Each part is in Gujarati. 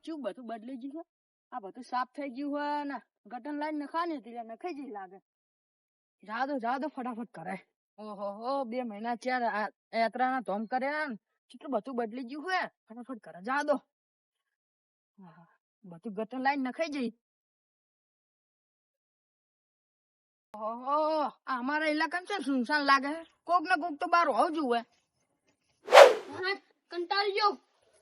ચૂપ બધું બદલી ગયું છે. આ બધું સાફ થઈ ગયું હોય ને ગટન લાઈન નખાને એટલે નખાઈ જઈ લાગે. જા દો ફટાફટ કરે. ઓહો હો 2 મહિના ચાર યાત્રાના ધોમ કર્યા ને કેટલું બધું બદલી ગયું હોય. ફટાફટ કરે જા દો. બધું ગટન લાઈન નખાઈ જઈ. ઓહો અમારા ઇલાકામાં છે સુનસાન લાગે. કોક ને કોક તો બહાર હોવું જોઈએ. કંટાળી ગયો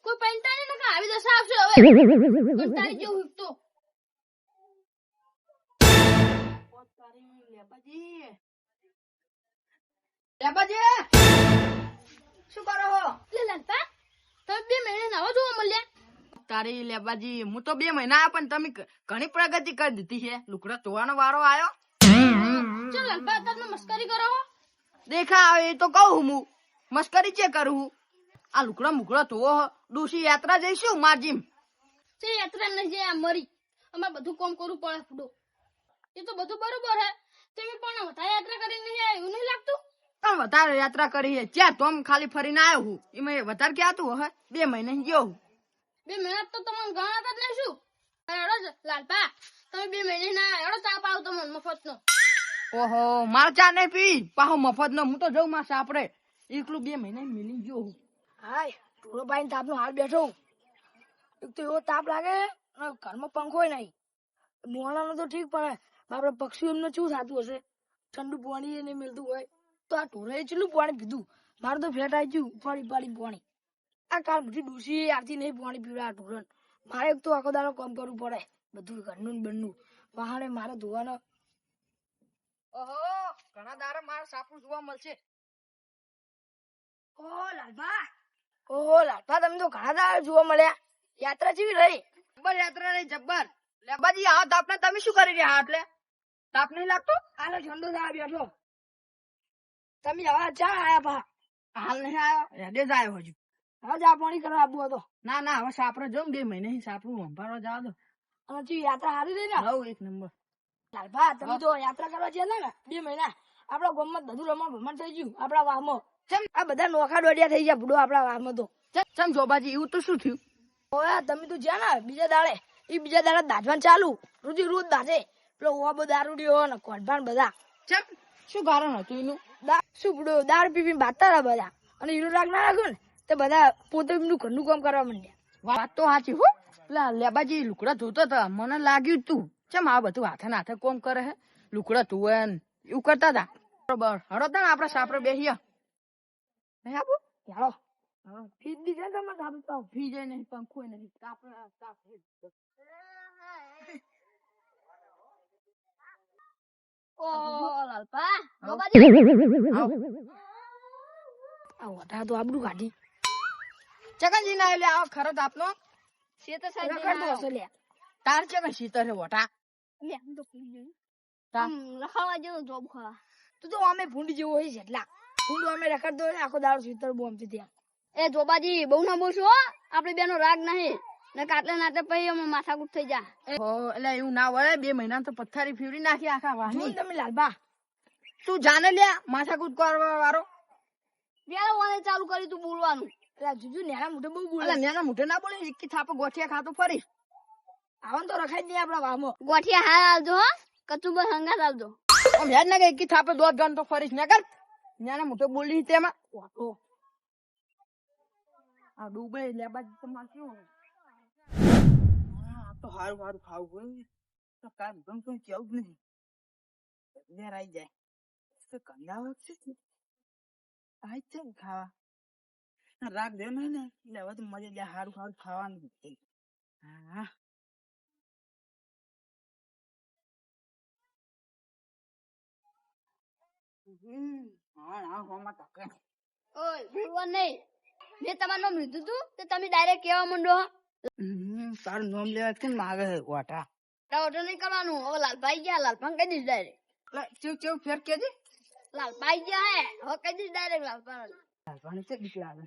કોઈ પૈંતાળી ને આવી દશા આવશે હવે કંટાળી ગયો હું તો શું કરો હો? લે લાલપા તમે 2 મહિના નવા જોવા મળ્યા. તારી લેબાજી હું તો 2 મહિના આયા પણ તમે ઘણી પ્રગતિ કરી દીધી છે. લુકડા ધોવાનો વારો આવ્યો. ચાલ લાલપા તમે મસ્કરી કરો હો. દેખા આવે એ તો કહું હું મસ્કરી ચે કરું. આ લુકડા મુકડા ધોવો ડોસી યાત્રા જઈશું મારજીમ. તે યાત્રા ન જાય મરી અમાર બધું કામ કરવું પડે ફૂડો. એ તો બધું બરોબર હે તમે પણ વધારે યાત્રા કરીને નહીં આવ્યું નહીં લાગતું. પણ વધારે યાત્રા કરી છે જ્યાં તો ખાલી ફરીને આવ્યો હું. એમાં વધારે ક્યાં તું હે 2 મહિના ગયો હું. 2 મહિના તો તમને ગણાતા જ નહીં શું. એડો લાલપા તમે 2 મહિના ના એડો ચા પાવ તમને મફત નો. ઓહો માર ચા નહીં પી પાહો મફત નો. હું તો જઉં માં સાપડે એકલું 2 મહિના મિલી ગયો હું. હાય ટોળો પાઈને તાપનો હાલ બેઠો. એક તો એવો તાપ લાગે ઘરમાં પંખોય નહીં. મોણાનો તો ઠીક પણ આપડે પક્ષીઓ એમને શું થતું હશે ઠંડુ પાણી એને મળતું હોય તો આ ઢોરે ચેટલું પાણી પીધું. મારે તો ફેટ આવી ગયું ઉપાડી પાણી. આ કાલ બધી ડૂસી આવતી નહીં પાણી પીવડા આ ઢોરણ. મારે એક તો આખો દાડો કામ કરવું પડે બધું ઘરનું બનનું વાહણે મારે ધોવાનો. ઓહો ઘણા દાડા મારા સાપુ જોવા મળશે. ઓહો લાલભા તમે તો ઘણા દાડા જોવા મળ્યા. યાત્રા જેવી રહી. જબ્બર યાત્રા રહી જબ્બર. લેબાજી આ તાપને તમે શું કરી રહ્યા એટલે તાપ નહીં લાગતો? આલો ઠંડો થવા બેઠો. તમે હવે ચા આયા પા હાલ નહીં આવ્યો હેડે જ આવ્યો હજુ. હવે ચા પાણી કરવા આપવું હતો. ના હવે સાપડે જઉં 2 મહિના સાપડું સંભાળવા જવા દો. અને જી યાત્રા હારી રહી ને. હવ 1 નંબર. લાલભા તમે તો યાત્રા કરવા છે ને 2 મહિના આપડા ગામમાં બધું રમણ થઈ ગયું. આપડા વાહમાં આ બધા નોખા દોડિયા થઈ ગયા ભૂડો આપડા વાહમાં તો. ચમ જોબાજી એવું તો શું થયું? ઓયા તમે તો જ્યાં ને બીજા દાડે બીજા દાડે દાજવાન ચાલુ રોજ દાજે પેલો ઓબો દારૂડિયો ને કોઢભાન બધા. ચમ શું કારણ હતું એનું? શું ભૂડો દારૂ પીપીને બાતા હતા બધા અને હીરો રાખ ના રાખ્યું ને તે બધા પોતે એમનું ઘરનું કામ કરવા માંડ્યા. વાત તો સાચી હો. પેલા લેબાજી લુકડા ધોતા હતા મને લાગ્યું તું ચમ આ બધું હાથે કોમ કરે હે લુકડા ધોવે એવું કરતા હતા. બરોબર હડો તા ને આપડે સાપડે બેસીએ. નહીં આપું ચાલો ફીસ દી છે તમે ફી જાય નહીં પંખો નહીં ઓ લાલપા આ વટા તો આબડું કાઢી ચકનજી ના એટલે આવો ખરો આપનો શેતર સાહેબ રખડતો હશે લ્યા. તાર છે કે શીતર વટા લે હું તો ભૂલી ગયો. તા લખાવા જેવું જોબ ખા. તું તો અમે ભૂંડી જેવો હોય છે એટલા ભૂંડો અમે રખડતો હોય ને આખો દાડો સીતર બોમતી ત્યાં. એ જોબાજી બહુ ના બોલશો હો આપડે બેનો રાગ નહીં ને કાટલે નાટે પછી અમે માથાકૂટ થઈ જા. એટલે એવું ના વળે 2 મહિના તો પથ્થારી ફીવડી નાખી આખા વાહની. તમે લાલબા તું જાને લ્યા માથાકૂટ કરવા વાળો. વેલા વાને ચાલુ કરી તું બોલવાનું. પેલા જુજુ નેના મોઢે બહુ બોલે. એટલે નેના મોઢે ના બોલે એકી થાપો ગોઠિયા ખાતો ફરી આવન તો રખાઈ જ નહીં આપડા વાહમાં. ગોઠિયા હાર આવજો હો કચું બસ હંગાત આવજો. આમ હેડ ના કે એકી થાપે 2 ગણ તો ફરીશ ને કર નેના મોઢે બોલી તેમાં ઓટો આ ડૂબે લેબાજી તમાર કેવું આ તો હારું ખાવું હોય તો કામ ગમ તો કેવું જ નહીં. ઘેર આવી જાય તો કંગાવા છે આઈ છે ખાવા રાગ દે ને એટલે હવે તો મજા જાય હારું ખાવાનું. હા હા હોમાં તકે ઓય બોલવા નહીં. મેં તમારું નામ લીધું તું તો તમે ડાયરેક્ટ કેવા માંડો હો. તારું નામ લેવા કેમ માગે વાટા ઓર્ડર નહીં કરવાનું. હવે લાલભાઈ ગયા લાલભાઈ કહી દઈશ ડાયરેક્ટ. ચેવ ફેર કેજે લાલભાઈ ગયા હે હવે કહી દઈશ ડાયરેક્ટ લાલભાઈ. લાલભાઈ છે બીક લાગે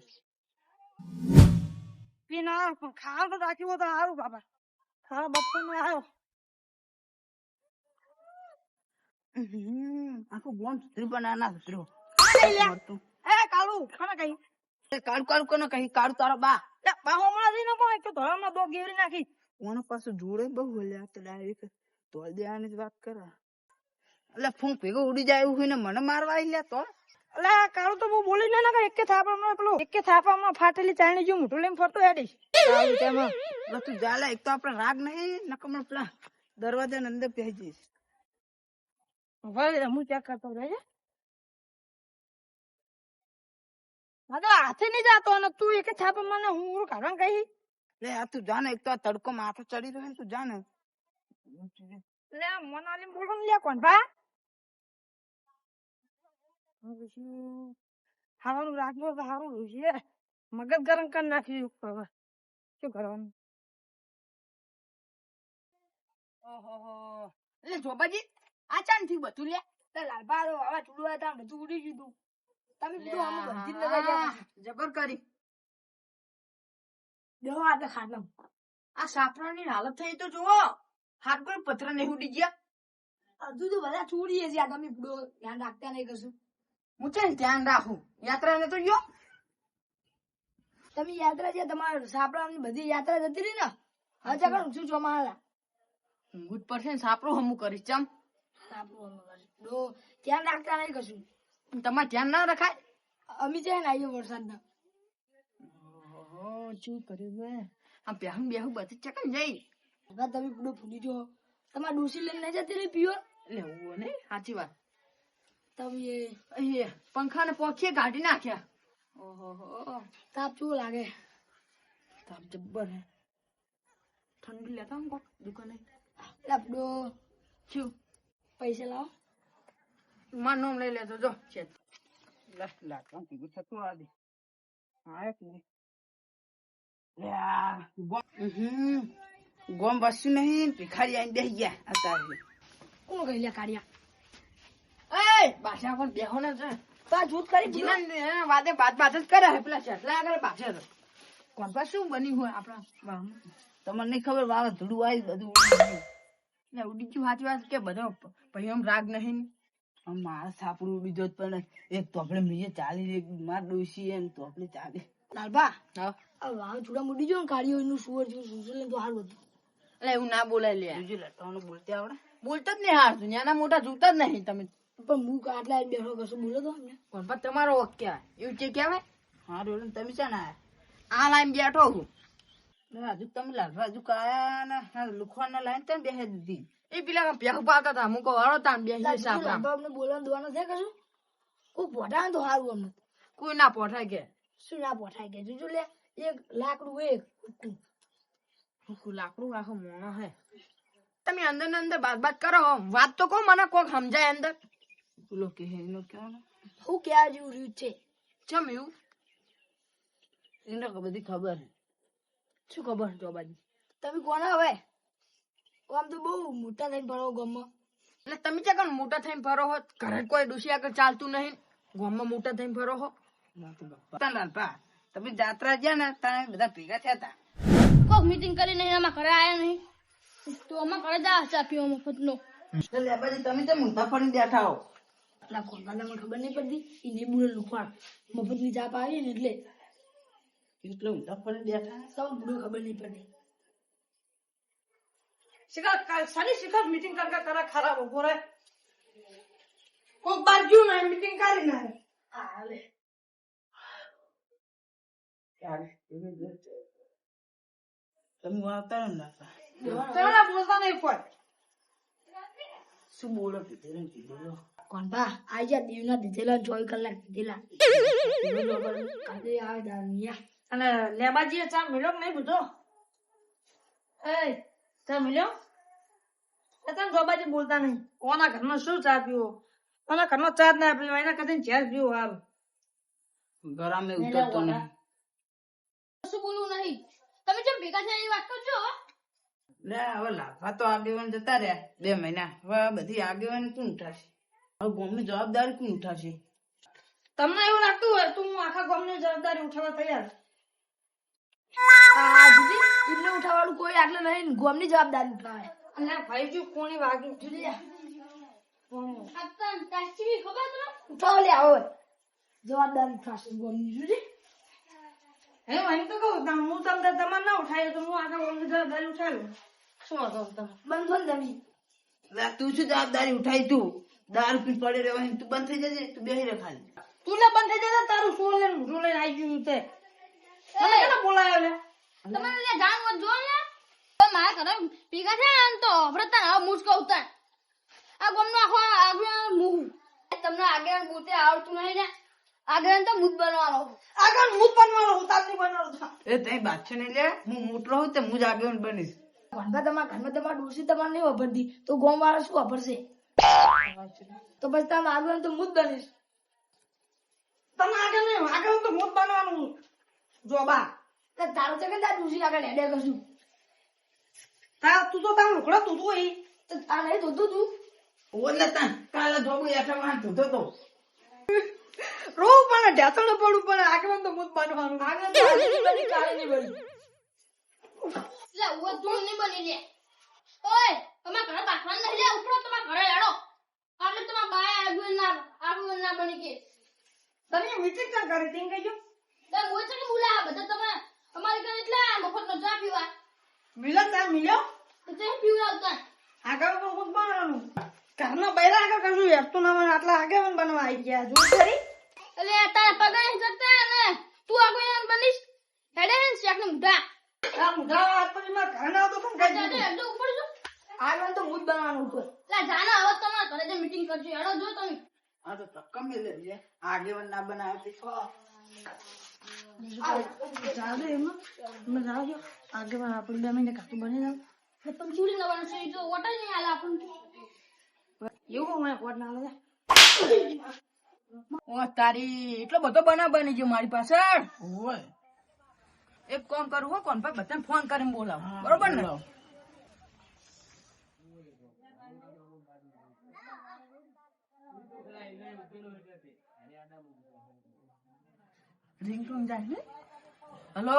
પીના પણ ખાવા તો રાખ્યું તો સારું બાબા. હા બપોર નો આવ્યો આખું બોન સુધરી બનાના સુધર્યું. એ કાળુ ખાના કઈ કાળું કોને કહી કાળું તારો બા બા હમણાં જઈને પણ એક તો ધોળામાં દો ગેવરી નાખી. ઓનો પાછું જોડે બહુ બોલ્યા તો ડાયરેક્ટ તોલ દેવાની જ વાત કરે. એટલે ફૂંક ભેગો ઉડી જાય એવું હોય ને મને મારવા આવી લે તો એટલે કાળું તો બહુ બોલી ના નાખે. એકે થાપામાં પેલું એકે થાપામાં ફાટેલી ચાયણી જેવું મોટું લઈને ફરતો હેડીશ. કાળું તેમાં એટલે તું ચાલે એક તો આપડે રાગ નહીં નકમ પેલા દરવાજા ને અંદર પહેરી જઈશ. હવે હું ચેક કરતો રહે. હા તો હાથે નહીં જાતો અને તું એક થાપામાં ને હું કાઢવાનું કહી. લે આ તું જાને એક તો આ તડકો માથે ચડી રહ્યો ને તું જાને લે મનાલી બોલો ને લે કોણ ભા હારું રાખવો તો હારું છે. મગજ ગરમ કરી નાખ્યું હવે શું કરવાનું. ઓહો એટલે જોબાજી આ ચાન થી બધું લે લાલબા હવે ચૂડવા હતા બધું ઉડી ગયું. તમે બધું આમ બધી જ લગાઈ ગયા જબર કરી દેવો આટલે ખાટલા. આ સાપરાની હાલત થઈ તો જુઓ હાથ પર પથરા નહીં ઉડી ગયા. હજુ તો બધા છોડીએ છે. આ તમે પૂરો ધ્યાન રાખતા નહીં કશું. હું છે ને ધ્યાન રાખું યાત્રા ને તો ગયો. તમે યાત્રા છે તમારે સાપડાની બધી યાત્રા જતી રહી ને હવે ચકણ શું ચોમાલા ગુડ પર છે ને સાપરો હમું કરીશ ચમ ધ્યાન રાખતા નહીં કશું. તમારે ધ્યાન ના રખાય. અમે છે ને આવીએ વરસાદના શું કર્યું આમ બેહું બેહું બધી ચકન જઈ તમે પૂરો ભૂલી જો. તમારે ડોસી લઈને જતી રહી પીવો લેવું ને સાચી વાત. તમે પંખા ને પોખીએ કાઢી નાખ્યા. ઓહો તાપ કેવો લાગે. તાપ જબ્બર હે. ઠંડી લેતા હું દુકાને લાપડો શું પૈસા લાવો. માર નામ લઈ લેતો જો છે લાગતા પીવું થતું આ દે હા એક ગોમ બસ્યું નહીં ભિખારી આઈને બેસી ગયા અત્યારે. કોણ કહી લે કાઢ્યા એ બાસા પણ બેહો ને છે તો આ જૂથ કરી જીના વાદે બાત જ કરે હે પેલા છેટલા આગળ પાછળ કોણ પર શું બન્યું હોય આપણા તમને નહીં ખબર વાવાઝોડું આવી બધું ને ઉડી ગયું સાચી વાત કે બધો ભાઈ આમ રાગ નહીં મારા સાપડું ઉડી જોત પણ એક તો આપણે મીએ ચાલી એક માર ડોસી એમ તો આપણે ચાલે લાલબા હા વાવ ચૂડા મુડી જો ને કાઢ્યો એનું સુવર જેવું સુસું લઈને તો હારું હતું. એટલે એવું ના બોલાય લે બીજું લટવાનું બોલતે આવડે બોલતા જ નહીં હારતું નાના મોટા જોતા જ નહીં તમે પણ હું આટલા બેઠો કશું બોલો તો અમને પણ તમારો વક ક્યાં એવું છે કહેવાય હારું તમે છે ને આ લાઈન બેઠો છું હજુ તમે લાલવા હજુ કાયા ને લુખવા ના લાઈન તમે બેસી દીધી એ પેલા પેખ પાતા હતા મુકો વાળો તાન બેસી સાપડા અમને બોલવાનું દોવાનું છે કશું કોઈ પોઠાય તો સારું અમને કોઈ ના પોઠાય કે શું ના પોઠાય કે જોજો લે એક લાકડું એક લાકડું આખો મોણો હે તમે અંદર ને અંદર બાત કરો વાત તો કહો મને કોક સમજાય અંદર પેલો કે એનો કેવો ને હું ક્યાં જેવું રહ્યું છે ચમ એવું એને બધી ખબર શું ખબર જો બાજુ તમે કોના હવે આમ તો બહુ મોટા થઈને ફરો ગામમાં એટલે તમે ક્યાં મોટા થઈને ફરો હો ઘરે કોઈ ડુસી આગળ ચાલતું નહીં ગામમાં મોટા થઈને ફરો હો લાલપા તમે જાત્રા ગયા ને તમે બધા ભેગા થયા હતા કોક મીટિંગ કરીને એમાં ઘરે આયા નહીં તો અમાર ઘરે જા ચા પીવા મફત નો લેબાજી તમે તો મૂંધા પડીને બેઠા હો ના કોણ મને ખબર નહીં પડતી એ ને બુડે લુખવાડ મફત ની ચા પાવી ને એટલે મૂંધા પડીને બેઠા સૌ બુડો ખબર નહીં પડતી શિખર સારી શિખર મીટિંગ કરકે કરા ખરાબ ઉભો રહે કોક બાજુ ના મીટિંગ કરી ના હાલે યાર તમે વાતા ના તમે બોલતા નહીં કોઈ શું બોલો કીધેલો કોણ બા આઈ જા દેવના દીધેલા 24 કલાક દીધેલા કાલે આવે દાનિયા અને લેબાજી ચા મળ્યો કે નહીં બધો એ ચા મળ્યો તમે જોબાજી બોલતા નહીં કોના ઘરનો શું ચા પીવો કોના ઘરનો ચા જ ના પીવો એના કદી ઝેર પીવો સારું ગરમે ઉતરતો નહીં શું બોલવું નહીં તમે જેમ ભેગા થયા એ વાત કરજો લે હવે લાભા તો આગેવાન જતા રહ્યા 2 મહિના હવે બધી આગેવાન કોણ ઉઠાશે હવે ગામની જવાબદારી કોણ ઉઠાશે તમને એવું લાગતું હોય તો હું આખા ગામની જવાબદારી ઉઠાવવા તૈયાર દીદી એમને ઉઠાવવાનું કોઈ આટલે નહીં ગોમની જવાબદારી ઉઠાવે અને ભાઈ જો કોની વાગી જુદી આપતા તાચી ખબર તો ઉઠાવો લે આવો જવાબદારી ઉઠાવશે ગોમની જુદી હે હું તો કહું હું તમને તમારે ના ઉઠાય તો હું આગળ ઓલી જવાબદારી ઉઠાડું શું હતો તમે બંધ બંધ જમી લા, તું શું જવાબદારી ઉઠાઈ? તું દારૂ પી પડે રહ્યો હોય, તું બંધ થઈ જજે. તું બેહી રહે ખાલી. તું ને બંધ થઈ જતા તારું સોળ લઈને મોઢું લઈને આવી ગયું તે તમે કેને બોલાયો લે તમારે લે જાણ મત જો ને પણ મારા ઘરે ભેગા છે ને તો વ્રતા હવે મૂજ કહું તા આ ગમનો આખો આગળ મુહ તમને આગળ બોતે આવડતું નહીં ને આગળ તો મૂજ બનવાનો આગળ હું બનવાનો હું તારની બનવાનો એ તઈ બાદશો ને લે, હું મોટો હોઉં તો હું જ આગેવાન બનીશ. ઘરમાં તમારા ડોસી તમારે નહીં વાપરતી તો ગોમ વાળા શું વાપરશે તો પછી તમે આગળ તો હું જ બનીશ તમે આગળ નહીં આગળ તો હું જ બનવાનું જોબા તારો છે કે તાર ડોસી આગળ હેડે કરશું તું તો તાર લુકડો તું તો એ તો તાર નહીં ધોતું તું ઓલે તા કાલે ધોબી આઠા માં ધોતો તો રો પણ ઢેસણ પડું પણ આગળ તો હું જ બનવાનું આગળ તો આજે નહીં બની કાલે નહીં બની લે ઓ તું નહીં બની લે ઓય તમારા ઘરે બાથવાન નહીં લે ઉપરો તમારા ઘરે હેડો આપણે તમારા બાય આગળ ના બની કે તમે મીટિંગ ક્યાં કરી તીન કહેજો તો મોય છે કે બોલા બધા તમે અમારી ઘરે એટલા મફતનો ચા પીવા મિલન તાર મિલ્યો તો તે પીવડાવતા આગળ તો હું જ બનવાનું ઘરના બૈરા આગળ કશું હેરતું ના મને આટલા આગળ બનવા આવી ગયા જો ખરી એટલે તારા પગાર જતા ને તું આગળ બનીશ હેડે હે શેક ને મુઢા આ મુઢા હાથ પછી માં ઘર ના આવતો પણ હેડે કઈ હેડે ઉપર જો આગળ તો હું જ બનવાનું ઉપર લા જાના હવે તમારા ઘરે જે મીટિંગ કરજો હેડો જો તમે આ તો તક્કમ મેલે છે. આગેવાન ના બનાવે તે જાદુ એમાં તમે જાજો આગળ આપણે 2 મહિને કાતું બની જાવ પણ ચૂડી નવાનું છે જો વટા નહીં આલા આપણને એવું મને કોટ ના આવે ઓ તારી એટલો બધો બનાવ બની ગયો મારી પાછળ. હોય. એક કામ કરું હો કોણ ભાઈ બધાને ફોન કરીને બોલાવ બરોબર ને રિંગટોન જાય ને. હેલો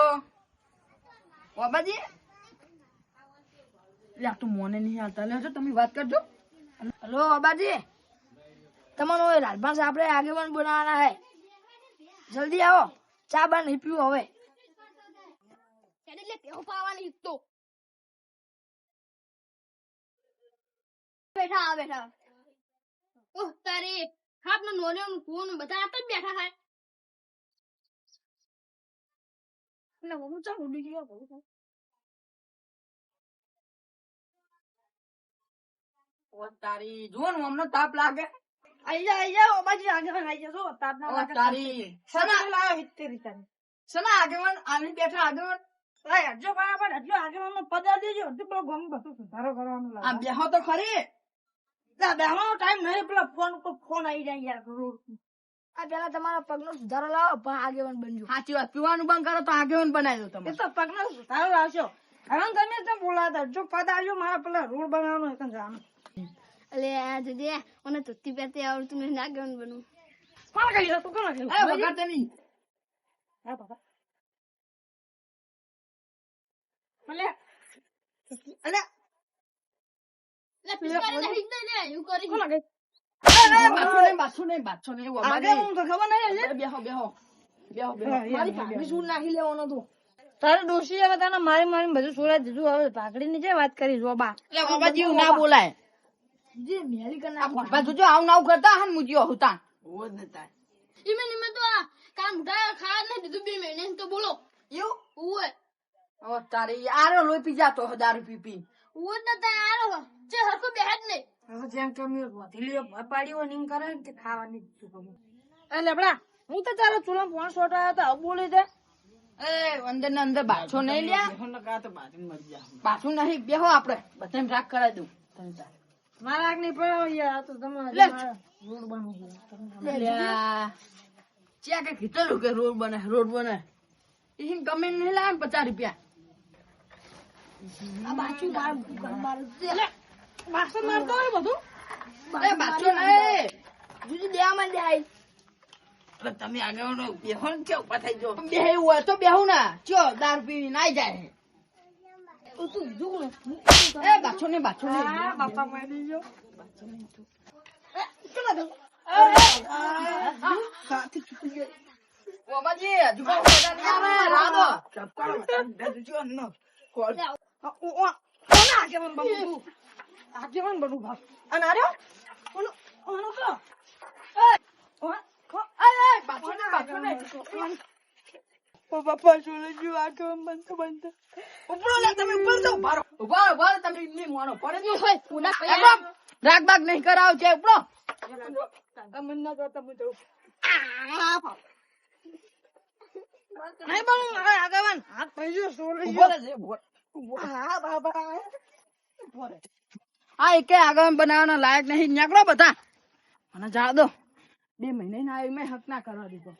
બાબાજી લે તું મોને નહીં હાલતા લેજો તમે વાત કરજો. હેલો બાબાજી તમારો લાલભાસ આપણે આગેવાન બનાવવાના હે જલ્દી આવો ચા બા નહીં પીવું હવે હેડે લે પેહો પાવાની તો બેઠા ઓહ તારી હાપનો નોર્યો ફોન બધા આપ જ બેઠા છે એટલે હું ચા ઉડી ગયો ઓ તારી જુઓ ને અમને તાપ લાગે. આઈ જા બાબાજી આગેવાન આઈ જા જો તાર ના ઓ લાગે તારી સના લાયો હિત્તે રીતા સના આગેવાન આવીને બેઠા આગેવાન લાય હજો બરાબર હજો આગેવાન નો પદા દેજો હજો બહુ ગમ બધું સુધારો કરવાનું આ લાગે બેહો તો ખરી. લા બેહવાનો ટાઈમ નહીં પેલા ફોન ઉપર ફોન આવી જાય યાર રોડ આ પેલા તમારા પગનો સુધારો લાવો પણ આગેવાન બનજો સાચી વાત પીવાનું બંધ કરો તો આગેવાન બનાવી દો એ તમે. તો પગનો સુધારો લાવશો હવે તમે તો બોલાતા જો પદ આવ્યો મારા પેલા રોડ બનાવવાનો એકન જવાનું અલે આ જજે મને તોતી પેતે આવડતું નહીં ના ગણ બનું કોણ કરી તું કોણ કરી એ વગાડતે નહીં. હા બાબા અલે અલે લે પિસ્કારી નહીં દે લે એવું કરી કોણ કરી બાછો નહીં ઓ આગળ હું તો ખબર નહીં બેહો બેહો બેહો બેહો. મારી ભાગની સૂર નાખી લેવાનો તો તારે ડોશી હવે તને મારી બધું સોળા દીધું હવે ભાગડી ની જે વાત કરી જોબા એટલે બાબાજી એવું ના બોલાય. જે મેલી કર આ ભણવા જોજો આવું નાવું કરતા હન મુજ્યો હોતા. હોય ને તાર. ઈમે તો આ કામ મુઢા ખા ન દીધું 2 મહિને તો બોલો એવું ઓય ઓ તારી આરો લોહી પી જાતો હે દારૂ પી પી. ઓય તો તારો જે હરકો બેહદ નહીં હવે જેમ કે મેં વધીલીઓ પાડી હોય નીમ કરે ને તે ખાવાની દીધું ગમે એ લેબડા હું તો તારા ચૂલા ફોન સોટા હતા હવે બોલી દે એ અંદર ને અંદર બાછો નહીં લ્યા. બેહો ને કા તો બાજુ મરી જા. પાછું નહીં બેહો આપણે બધાને રાખ કરાવી દઉં. મારા આગ નહીં પડ્યો યાર આ તો તમે લે. રોડ બનવું લ્યા. ચિયા કે કીધેલું કે રોડ બને ઈન ગમે નહીં લાવે 50 રૂપિયા. આ બાચું માર લે બાસન મારતો હોય બધું એ બાછો નહીં. જુજી દેવામાં જાય અરે તમે આગેવાનો બેહો ને કેવું પથાઈ જો. બેહવું હોય તો બેહું ના ચો દારૂ પીવી નાઈ જાય. તું જુગ ને એ બાછો નહીં આ બાપા મારી ગયો સાથી ચૂકી ગઈ. ઓબાજી હજુ કોઈ ઓર્ડર નહીં આવે રાહ દો. ચપકારો બે જો ન કોલ આગેવાન બનવું ભાવ અને આર્યો ઓનો ઓનો કો પપ્પા સોલે જો આગેવાન બનતો ઉપરો લે તમે ઉપર જાઓ બારો ઉભા ઉભા તમે નહીં માનો પડે નહીં. હોય પુના એકદમ રાગ બાગ નહીં કરાવ છે ઉપરો. તમે ન તો તમે તો નહીં બનવું આગેવાન હાથ પૈસો સોલે ઉભો રહેજે, ઉભો રહે. હા બાબા આ એકે આગળ બનાવવાના લાયક નહીં નીકળો બધા અને જા દો 2 મહિને ના આવી મેં હક ના કરવા દીધો.